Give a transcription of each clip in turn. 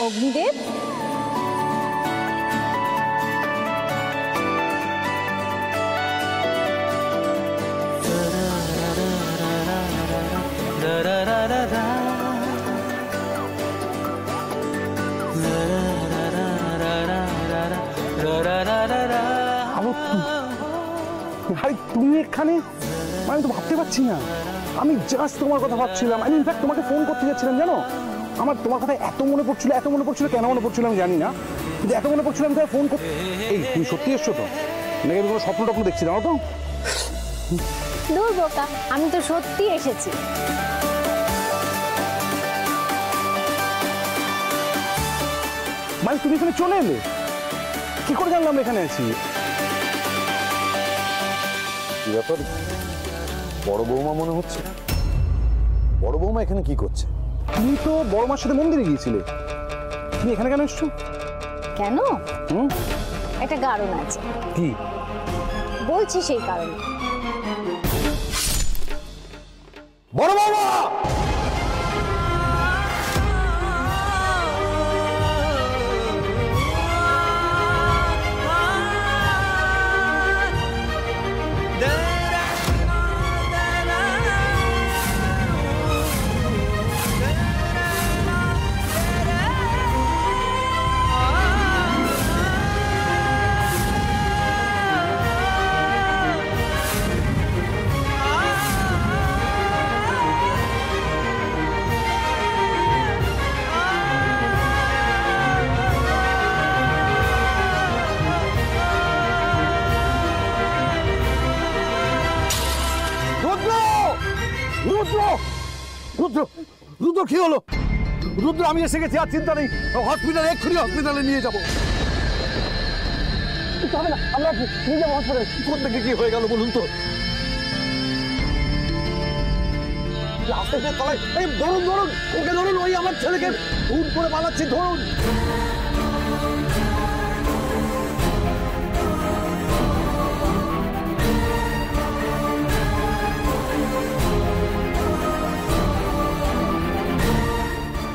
অগ্নিদেব, তুমি এখানে? আমি তো ভাবতে পারছি না। আমি জাস্ট তোমার কথা ভাবছিলাম। আমি ইনফ্যাক্ট তোমাকে ফোন করতে যাচ্ছিলাম, জানো। আমার তোমার কথা এত মনে পড়ছিল, কেন মনে পড়ছিল আমি জানি না, কিন্তু এত মনে পড়ছিল আমি ফোন করতে। এই তুমি সত্যি এসছো তো, নাকি আমি কোনো স্বপ্ন দেখছি, জানো তো? দূর বোকা, আমি তো সত্যি এসেছি। মানে তুমি এখানে চলে এলে? কি করে জানলাম এখানে আছি? ব্যাপার, বড় বৌমা মনে হচ্ছে। বড় বৌমা এখানে কি করছে? তুমি তো বড় মার সাথে মন্দিরে গিয়েছিলে, তুমি এখানে কেন এসছো? কেন? একটা কারণ আছে। কি? বলছি সেই কারণ। বড় বৌমা! রুদ্র কি হলো? রুদ্র, আমি এসে গেছি, আর চিন্তা নেই। হসপিটালে, এক্ষুনি হসপিটালে নিয়ে যাবো। হবে না, আমরা নিয়ে যাবো হসপিটালে। কোন থেকে কি হয়ে গেল বলুন তো? ধরুন ধরুন, ওকে ধরুন। ওই আমার ছেলেকে খুন করে পালাচ্ছি, ধরুন।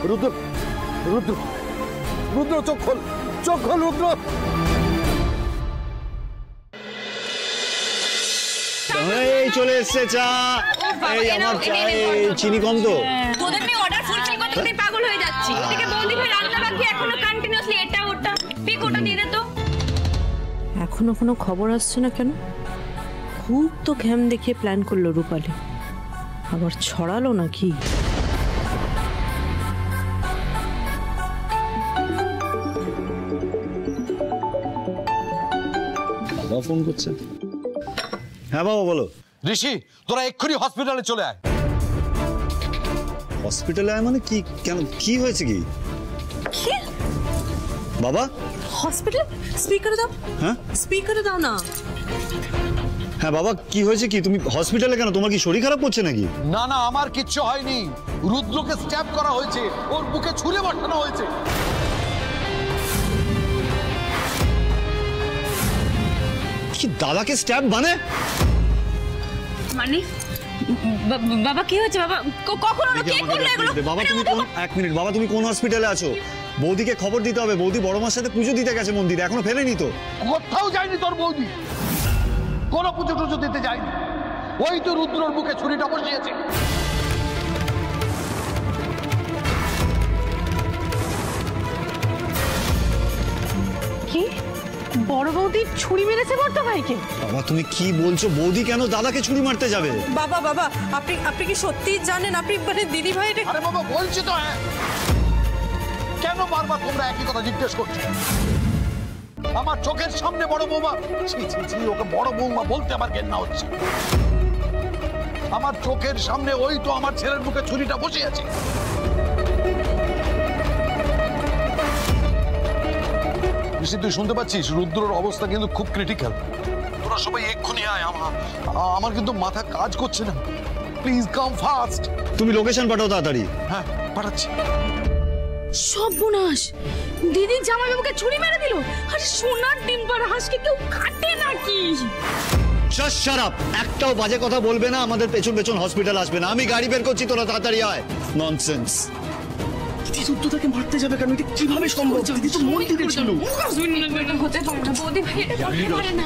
রুদ্র, রুদ্র, রুদ্র, চোখ খোল, চোখ খোল, রুদ্র। চলে এসছে চা। এই আমার চাই চিনি কম তো। তোদের মেয়ে অর্ডার ফুলফিল করতে করতে পাগল হয়ে যাচ্ছি। এদিকে বৌদি ভাই রান্না বাকি, এখনো কন্টিনিউয়াসলি এটা ওটা পিক ওটা দিয়ে দে তো। এখনো কোনো খবর আসছে না কেন? খুব তো ঘ্যাম দেখিয়ে প্ল্যান করলো রূপালী, আবার ছড়ালো নাকি? বাবা ফোন করছে। হ্যাঁ বাবা বলো। ঋষি, তোরা এক্ষুনি হসপিটালে চলে আয়। হসপিটালে আয় মানে কি? কেন, কি হয়েছে? কি বাবা? হসপিটাল? স্পিকারে দাও। হ্যাঁ স্পিকারে দাও না। হ্যাঁ বাবা, কি হয়েছে? কি তুমি হসপিটালে কেন? তোমার কি শরীর খারাপ করছে নাকি? না না, আমার কিচ্ছু হয়নি। রুদ্রকে স্ট্যাব করা হয়েছে, ওর বুকে ছুরি বসানো হয়েছে। কি দাদাকে স্ট্যাব মানে? মানে বাবা কি হয়েছে? বাবা কখন হলো? কে করলো এগুলো? বাবা তুমি কোন, এক মিনিট বাবা, তুমি কোন হসপিটালে আছো? বৌদিকে খবর দিতে হবে। বৌদি বড় মার সাথে পুজো দিতে গেছে মন্দিরে, এখনো ফেরেনি তো। কোথাও যায়নি তোর বৌদি, কোনো পুজো টুজো দিতে যায়নি। ওই তো রুদ্রর বুকে ছুরিটা বসিয়েছে। কি? বড় বৌদি ছুরি মেরেছে বড় ভাইকে? বাবা তুমি কি বলছো? বৌদি কেন দাদাকে ছুরি মারতে যাবে? বাবা বাবা, আপনি কি সত্যি জানেন? আপনি মানে দিদি ভাই? আরে বাবা বলছি তো। হ্যাঁ, কেন বারবার তোমরা একই কথা জিজ্ঞেস করছো? আমার চোখের সামনে বড় বৌমা, ওকে বড় বৌমা বলতে আমার ঘেন্না হচ্ছে। আমার চোখের সামনে ওই তো আমার ছেলের বুকে ছুরিটা বসিয়েছে। ঋষি, তুই শুনতে পাচ্ছিস? রুদ্রর অবস্থা কিন্তু খুব ক্রিটিক্যাল। তোরা সবাই এক্ষুনি আয়। আমার কিন্তু মাথা কাজ করছে না। Please come fast. তুমি লোকেশন পাঠাও তাড়াতাড়ি। হ্যাঁ পাঠাচ্ছি। সর্বনাশ, দিদির জামাইবাবুকে ছুরি মেরে দিল। আরে সোনার ডিম পাড়া হাঁসকে কেউ কাটে নাকি? Just shut up. একটাও বাজে কথা বলবে না। আমাদের পেছন পেছন হসপিটাল আসবে না। আমি গাড়ি বের করছি, তোরা তাড়াতাড়ি আয়। ননসেন্স। শুদ্ধতাকে মারতে যাবে কেন? এটা কিভাবে সম্ভব? দিদি তো মন্দিরে ছিল। হতে পারে না বৌদি ভাই, এটা করতে পারে না।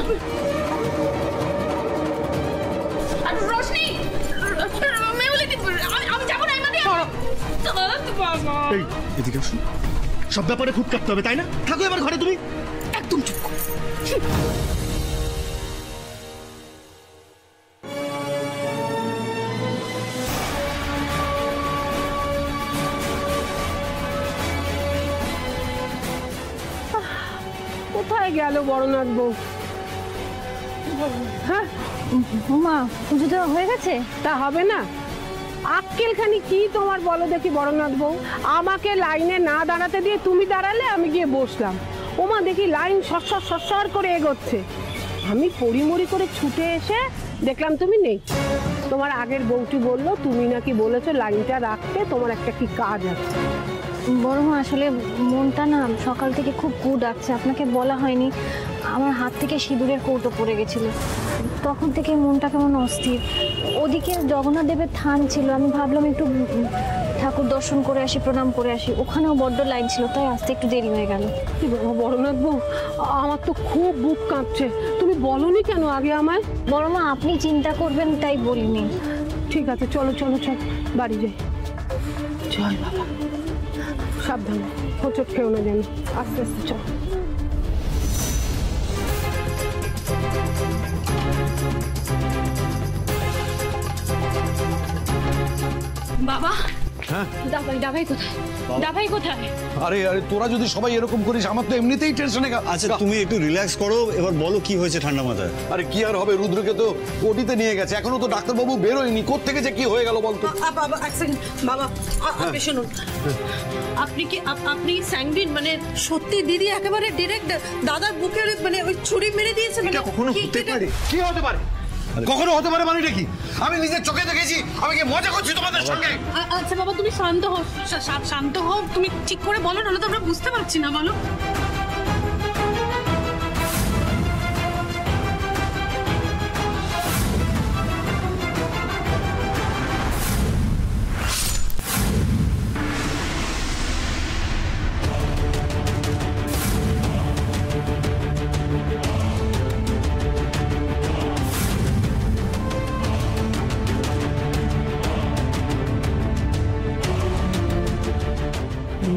আর রোশনি, মেহুলিদি, আমি যাবো না এমনি। বাবা এই এদিকে আসুন, সব ব্যাপারে খুব কাটতে হবে তাই না? থাকো এবার ঘরে তুমি। একদম চুপ কর। কোথায় গেল বড়নাথ বউ? হ্যাঁ মা, পুজো দেওয়া হয়ে গেছে? তা হবে না? আক্কেলখানি কি তোমার বলো দেখি বড়নাথ বউ? আমাকে লাইনে না দাঁড়াতে দিয়ে তুমি দাঁড়ালে, আমি গিয়ে বসলাম। ওমা দেখি লাইন সরসর করে এগোচ্ছে। আমি পড়িমড়ি করে ছুটে এসে দেখলাম তুমি নেই। তোমার আগের বউটি বললো তুমি নাকি বলেছো লাইনটা রাখতে, তোমার একটা কি কাজ আছে। বড় মা, আসলে মনটা না সকাল থেকে খুব গু ডাকছে, আপনাকে বলা হয়নি। আমার হাত থেকে সিঁদুরের কৌটো পড়ে গেছিল, তখন থেকে মনটা কেমন অস্থির। ওদিকে জগন্নাথ দেবের থান ছিল, আমি ভাবলাম একটু ঠাকুর দর্শন করে আসি, প্রণাম করে আসি। ওখানেও বড্ড লাইন ছিল, তাই আসতে একটু দেরি হয়ে গেল। বড়নাথ বউ, আমার তো খুব বুক কাঁপছে। তুমি বলনি কেন আগে আমায়? বড় মা, আপনি চিন্তা করবেন তাই বলিনি। ঠিক আছে, চলো চলো চল, বাড়ি যাই। জয় বাবা, সাবধানে, হোঁচট খেও না যেন। আস্তে আস্তে চল। বাবা, ডাভাই কোথায়? ডাভাই কোথায়? আরে আরে তোরা যদি সবাই এরকম করিস, আমার তো এমনিতেই টেনশনে। আচ্ছা তুমি একটু রিল্যাক্স করো, এবার বলো কি হয়েছে ঠান্ডা মাথায়। আরে কি আর হবে, রুদ্রকে তো ওটিতে নিয়ে গেছে, এখনো তো ডাক্তারবাবু বেরোয়নি। কোত্থেকে যে কি হয়ে গেল বলতো। বাবা এক সেকেন্ড, বাবা আপনি শুনুন। আপনি স্যাংবিন, মানে সত্যি দিদি একেবারে ডিরেক্ট দাদার বুকের মানে ওই ছুরি মেরে দিয়েছে? এটা কখনো হতে পারে? কি হতে পারে? কখনো হতে পারে মানে কি? আমি নিজের চোখে দেখেছি। আমি কি মজা করছি তোমাদের সঙ্গে? আচ্ছা বাবা, তুমি শান্ত হও, শান্ত হও। তুমি ঠিক করে বলো, নাহলে তো আমরা বুঝতে পারছি না। বলো।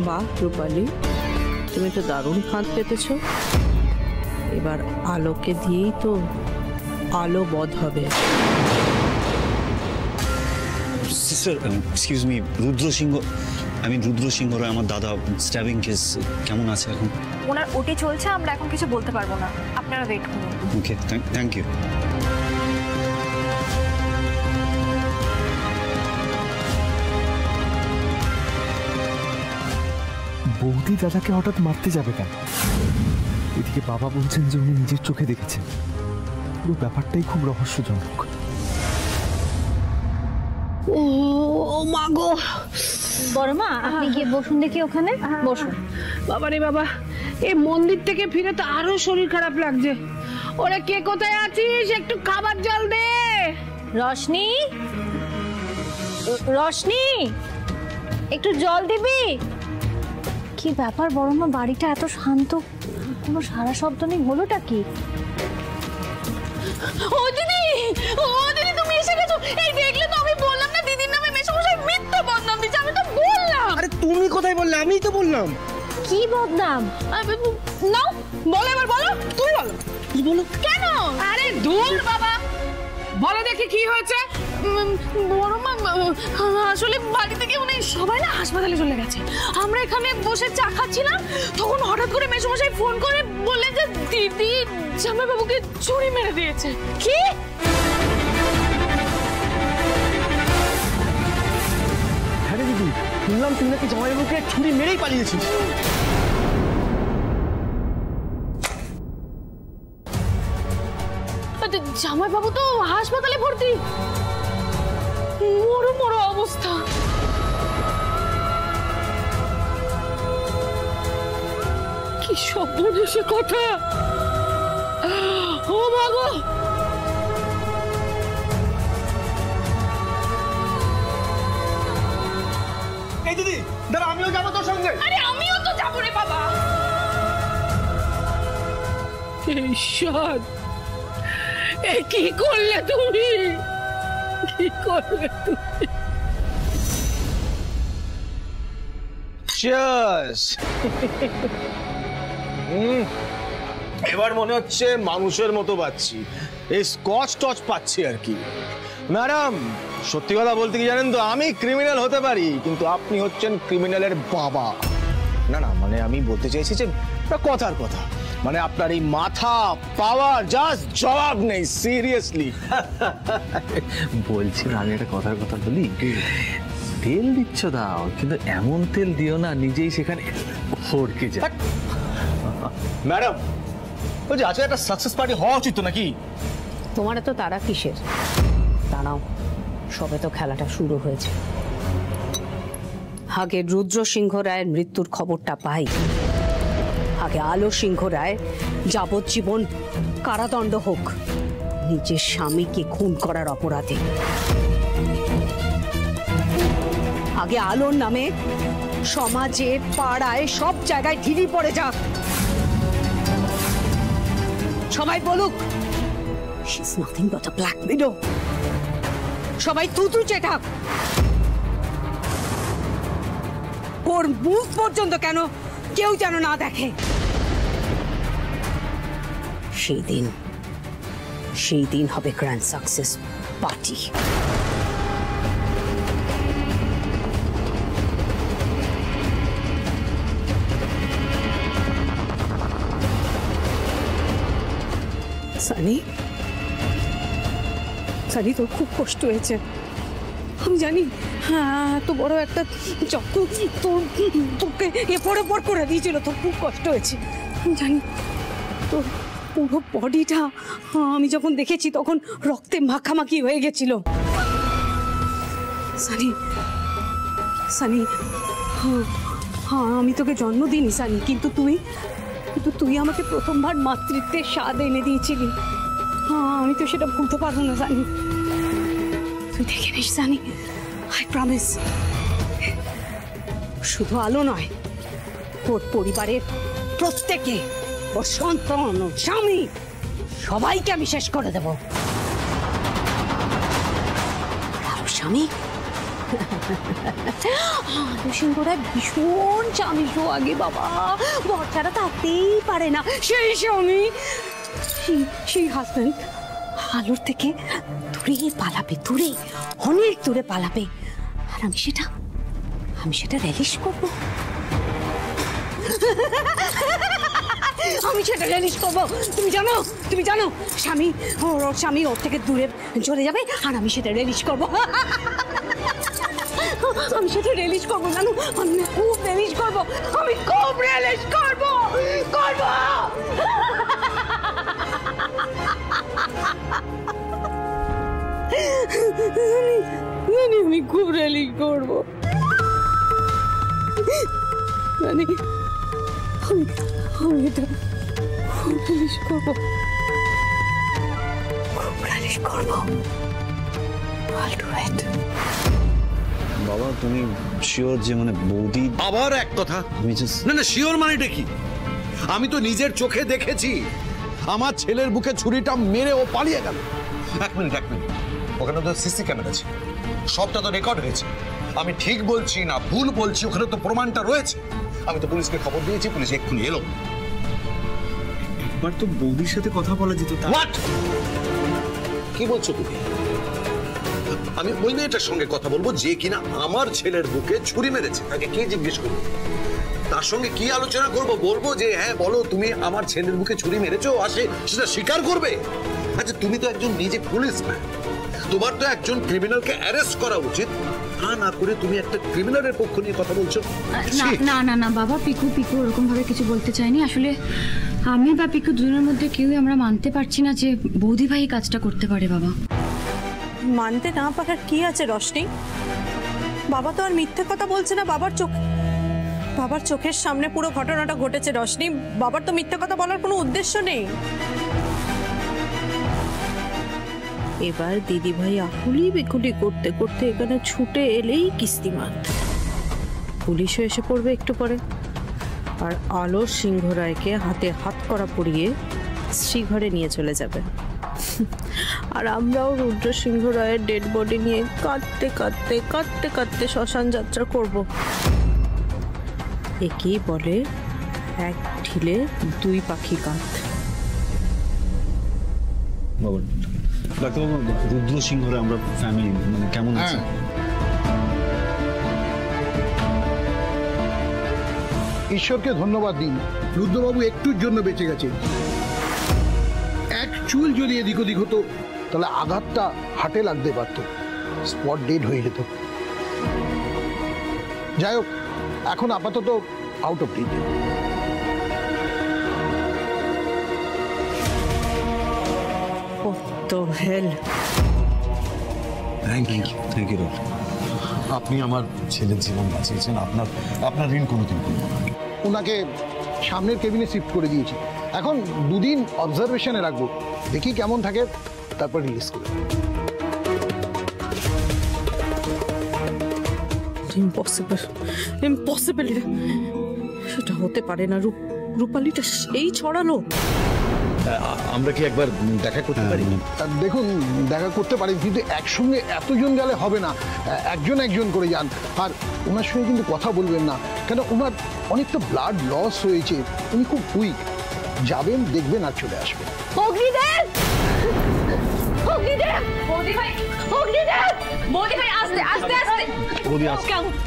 বাহ রূপালী, তুমি তো দারুণ ফাঁদ পেতেছ। এবার আলোকে দিয়েই তো আলো বধ হবে। সিস্টার, এক্সকিউজ মি, রুদ্র সিংহ রায়, আমার দাদা, স্ট্যাবিং কেস কেমন আছে এখন? ওনার ওটি চলছে, আমরা এখন কিছু বলতে পারবো না, আপনারা ওয়েট করুন। ওকে, থ্যাংক ইউ। বৌদি দাদাকে হঠাৎ মারতে যাবে কেন? এদিকে বাবা বলছেন যে উনি নিজের চোখে দেখেছেন। পুরো ব্যাপারটাই খুব রহস্যজনক। ও মা গো! বড় মা, আপনি গিয়ে বসুন দেখি ওখানে, বসুন। বাবা রে বাবা, এই মন্দির থেকে ফিরে তো আরো শরীর খারাপ লাগছে। ওরে কে কোথায় আছিস? একটু খাবার জল দে। রশনি, রশনি, একটু জল দিবি? কি ব্যাপার বড় মা, বাড়িটা এত শান্ত, কোনো সারা শব্দ নেই, হলোটা কি? ও দিদি, তুমি এসে গেছো। এই দেখলে তো, আমি বললাম না দিদির নামে মেশামশাই মিথ্যা বদনাম দিচ্ছে। আমি তো বললাম। আরে তুমি কোথায় বললে? আমিই তো বললাম। কি বদনাম? নাও বলো, এবার বলো। তুই বলো। কি বলো? কেন? আরে দূর বাবা, বলো দেখি কি হয়েছে। বড় মা, আসলে বাড়ি থেকে উনি সবাই না হাসপাতালে চলে গেছে। আমরা এখানে বসে চা খাচ্ছিলাম, তখন হঠাৎ করে মেশামশাই ফোন করে বললেন যে দিদি জামাইবাবুকে ছুরি মেরে দিয়েছে। কি? হ্যাঁ দিদি, শুনলাম তুই নাকি জামাইবাবুকে ছুরি মেরেই পালিয়েছিস। জামাইবাবু তো হাসপাতালে ভর্তি, মরো অবস্থা। কি সর্বনেশে কথা! ও মা গো! এই দিদি দাঁড়া, আমিও যাবো তোর সঙ্গে। আরে আমিও তো যাবো রে বাবা। ঈশ্বর, এ কি করলে তুমি? কি করলে তুমি? চিয়ার্স। এবার মনে হচ্ছে মানুষের মতো পাচ্ছি, এই স্কচ টচ পাচ্ছি আর কি। ম্যাডাম, সত্যি কথা বলতে কি জানেন তো, আমি ক্রিমিনাল হতে পারি, কিন্তু আপনি হচ্ছেন ক্রিমিনালের বাবা। না না, মানে আমি বলতে চাইছি যে কথার কথা, মানে আপনার এই মাথা পাওয়ার জাস্ট জবাব নেই, সিরিয়াসলি। বলছি না, আমি একটা কথার কথা বলি, তেল দিচ্ছ দাও, কিন্তু এমন তেল দিও না নিজেই সেখানে ফড়কে যায়। ম্যাডাম, বলছি আজকে একটা সাকসেস পার্টি হওয়া উচিত তো নাকি? তোমার এত তারা কিসের? দাঁড়াও, সবে তো খেলাটা শুরু হয়েছে। আগে রুদ্র সিংহ রায়ের মৃত্যুর খবরটা পাই, আগে আলো সিংহ রায় যাবজ্জীবন কারাদণ্ড হোক নিজের স্বামীকে খুন করার অপরাধে। আগে আলোর নামে সমাজে, পাড়ায়, সব জায়গায় ঢিলি পড়ে যাক। সবাই বলুক she is nothing but a black widow। সবাই তুতু চেটাক। ওর মুখ পর্যন্ত কেন কেউ যেন না দেখে। সেই দিন হবে grand success party. Sunny, Sunny, তোর খুব কষ্ট হয়েছে আমি জানি। হ্যাঁ, এত বড় একটা চক্র তোকে এপর ওপর করে দিয়েছিল, তোর খুব কষ্ট হয়েছে আমি জানি। তোর পুরো বডিটা আমি যখন দেখেছি তখন রক্তে মাখামাখি হয়ে গেছিল। সানি, সানি, হ্যাঁ আমি তোকে জন্ম দিইনি সানি, কিন্তু তুই আমাকে প্রথমবার মাতৃত্বের স্বাদ এনে দিয়েছিলি। হ্যাঁ, আমি তো সেটা ভুলতে পারবো না সানি। তুই দেখে নিস সানি, আই প্রমিস। শুধু আলো নয়, ওর পরিবারের প্রত্যেকে, ওর সন্তান, ওর স্বামী, সবাইকে আমি শেষ করে দেব। আর স্বামী আলো সিংহ রায় ভীষণ স্বামী সোহাগী বাবা, বর ছাড়া থাকতেই পারে না সেই স্বামী, সেই হাজব্যান্ড আলোর থেকে দূরে পালাবে, দূরে, অনেক দূরে পালাবে। আর আমি সেটা রিলিজ করব। আমি সেটা রিলিজ করবো। তুমি জানো ওর স্বামী ওর থেকে দূরে চলে যাবে, আর আমি সেটা রিলিজ করবো। আমি সেটা রিলিজ করবো জানো, আমি খুব রিলিজ করবো, আমি খুব রিলিজ করবো। আমি খুব রিলিজ করবো, আমি এটা খুব রিলিজ করবো, খুব রিলিজ করবো। I'll do it. বাবা, তুমি শিওর যে মানে বৌদি? আবার এক কথা, আমি জাস্ট না শিওর মানেটা কি? আমি তো নিজের চোখে দেখেছি আমার ছেলের বুকে ছুরিটা মেরে ও পালিয়ে গেল। এক মিনিট, ওখানে তো সিসি ক্যামেরা ছিল, সবটা তো রেকর্ড হয়েছে। আমি ঠিক বলছি না ভুল বলছি, ওখানে তো প্রমাণটা রয়েছে। আমি তো পুলিশকে খবর দিয়েছি, পুলিশ এক্ষুনি এলো। একবার তো বৌদির সাথে কথা বলা যেত। হোয়াট? কি বলছো তুমি? আমি ওই মেয়েটার সঙ্গে কথা বলবো যে কিনা আমার ছেলের বুকে ছুরি মেরেছে, তাকে কি জিজ্ঞেস করবো? তার সঙ্গে কি আলোচনা করব? বলবো যে হ্যাঁ বলো তুমি আমার ছেলের বুকে ছুরি মেরেছো, আসে সেটা স্বীকার করবে? আচ্ছা, তুমি তো একজন নিজে পুলিশ ম্যান, তোমার তো একজন ক্রিমিনালকে অ্যারেস্ট করা উচিত, তা না করে তুমি একটা ক্রিমিনালের পক্ষ নিয়ে কথা বলছো। না বাবা, পিকু ওরকম ভাবে কিছু বলতে চাইনি। আসলে আমি বা পিকু দুজনের মধ্যে কেউই আমরা মানতে পারছি না যে বৌদি ভাই কাজটা করতে পারে। বাবা, মানতে না পারার কি আছে রশনি? বাবা তো আর মিথ্যে কথা বলছে না। বাবার চোখের সামনে পুরো ঘটনাটা ঘটেছে রশনি। বাবার তো মিথ্যে কথা বলার কোনো উদ্দেশ্য নেই। এবার দিদি ভাই আকুলি বিকুলি করতে করতে এখানে ছুটে এলেই কিস্তি মারতে। পুলিশও এসে পড়বে একটু পরে, আর আলোর সিংহ রায়কে হাতে হাত করা পরিয়ে শ্রীঘরে নিয়ে চলে যাবে। আর আমরাও রুদ্র সিংহ রায়ের ডেড বডি নিয়ে কাঁদতে কাঁদতে কাঁদতে কাঁদতে শ্মশান যাত্রা করব। একেই বলে এক ঢিলে দুই পাখি কাঁদ। বাবা, ডাক্তারবাবু, রুদ্র সিংহরে আমরা ফ্যামিলি মানে কেমন আছে? ঈশ্বরকে ধন্যবাদ দিন, রুদ্রবাবু একটুর জন্য বেঁচে গেছে। এক চুল যদি এদিক ওদিক হতো তাহলে আঘাতটা হাটে লাগতে পারতো, স্পট ডেড হয়ে যেত। যাই হোক, এখন আপাতত আউট অফ রিচ। তো হেল। Thank you doctor. আপনি আমার ছেলের জীবন বাঁচিয়েছেন, আপনার ঋণ কোনোদিন করব না। ওনাকে সামনের কেবিনে শিফট করে দিয়েছি, এখন 2 দিন অবজারভেশনে রাখবো, দেখি কেমন থাকে, তারপর রিলিজ করবো। ইম্পসিবল, ইম্পসিবল, সেটা হতে পারে না। রূপালীটা সেই ছড়ালো। আমরা কি একবার দেখা করতে পারি? দেখুন, দেখা করতে পারি, কিন্তু একসঙ্গে এতজন গেলে হবে না, একজন একজন করে যান। আর ওনার সঙ্গে কিন্তু কথা বলবেন না, কেন ওনার অনেকটা ব্লাড লস হয়েছে, উনি খুব উইক। যাবেন, দেখবেন আর চলে আসবেন। অগ্নিদেব! অগ্নিদেব! বৌদি ভাই! অগ্নিদেব! বৌদি ভাই, আস্তে আস্তে আস্তে!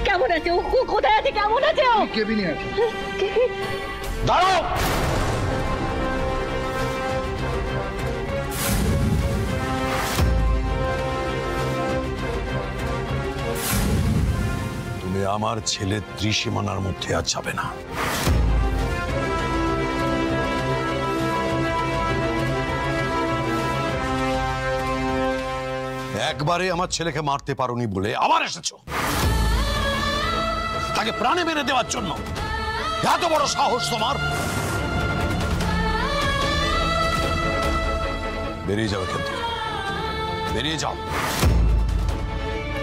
কেমন আছে ও? কোথায় আছে? কেমন আছে ও? কেবিনে আছে। দাঁড়াও! তুমি আমার ছেলের ত্রিসীমানার মধ্যে আর যাবে না। একবারে আমার ছেলেকে মারতে পারোনি বলে আবার এসেছো তাকে প্রাণে মেরে দেওয়ার জন্য। এত বড় সাহস তোমার! বেরিয়ে যাও এখান থেকে, বেরিয়ে যাও,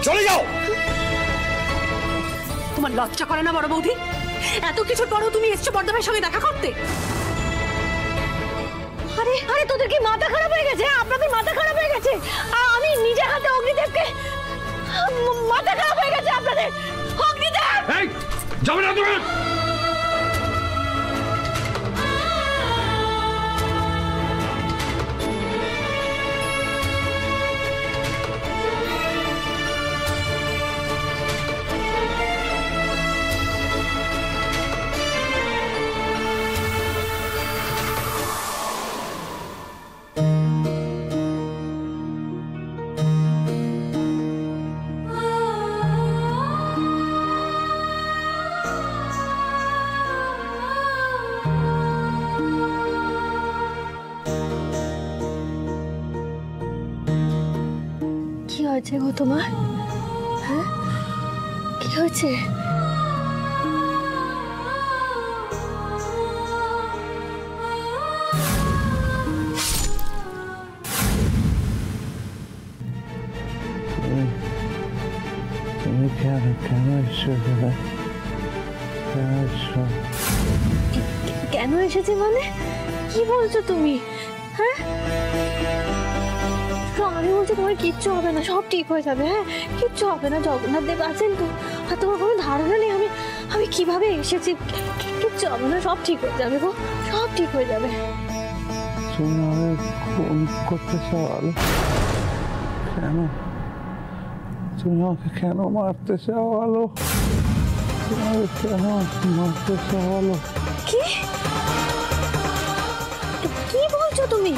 চলে যাও। তোমার লজ্জা করে না বড় বৌদি? এত কিছুর পরেও তুমি এসছো বর্ধমানের সঙ্গে দেখা করতে? আরে আরে, তোদের কি মাথা খারাপ হয়ে গেছে? আপনাদের মাথা খারাপ হয়ে গেছে? আমি নিজে হাতে অগ্নিদেবকে, মাথা খারাপ হয়ে গেছে আপনাদের? অগ্নিদেব! এই যাবে না তুমি! কি হয়েছে গো তোমার? হ্যাঁ, কি হয়েছে? তুমি কেন এসছো? কেন এসেছে মানে? কি বলছো তুমি? হ্যাঁ, আমি বলছি তোমার কিচ্ছু হবে না, সব ঠিক হয়ে যাবে। হ্যাঁ, কিচ্ছু হবে না, জগন্নাথ দেব আছেন তো। আর তোমার কোনো ধারণা নেই আমি কিভাবে এসেছি। কিচ্ছু হবে না, সব ঠিক হয়ে যাবে গো, সব ঠিক হয়ে যাবে। তুমি আমাকে খুন করতে চাও? কেন? তুমি আমাকে কেন মারতে চাও? আলো, তোমাকে কেন মারতে চাও? আলো, কি কি বলছো তুমি?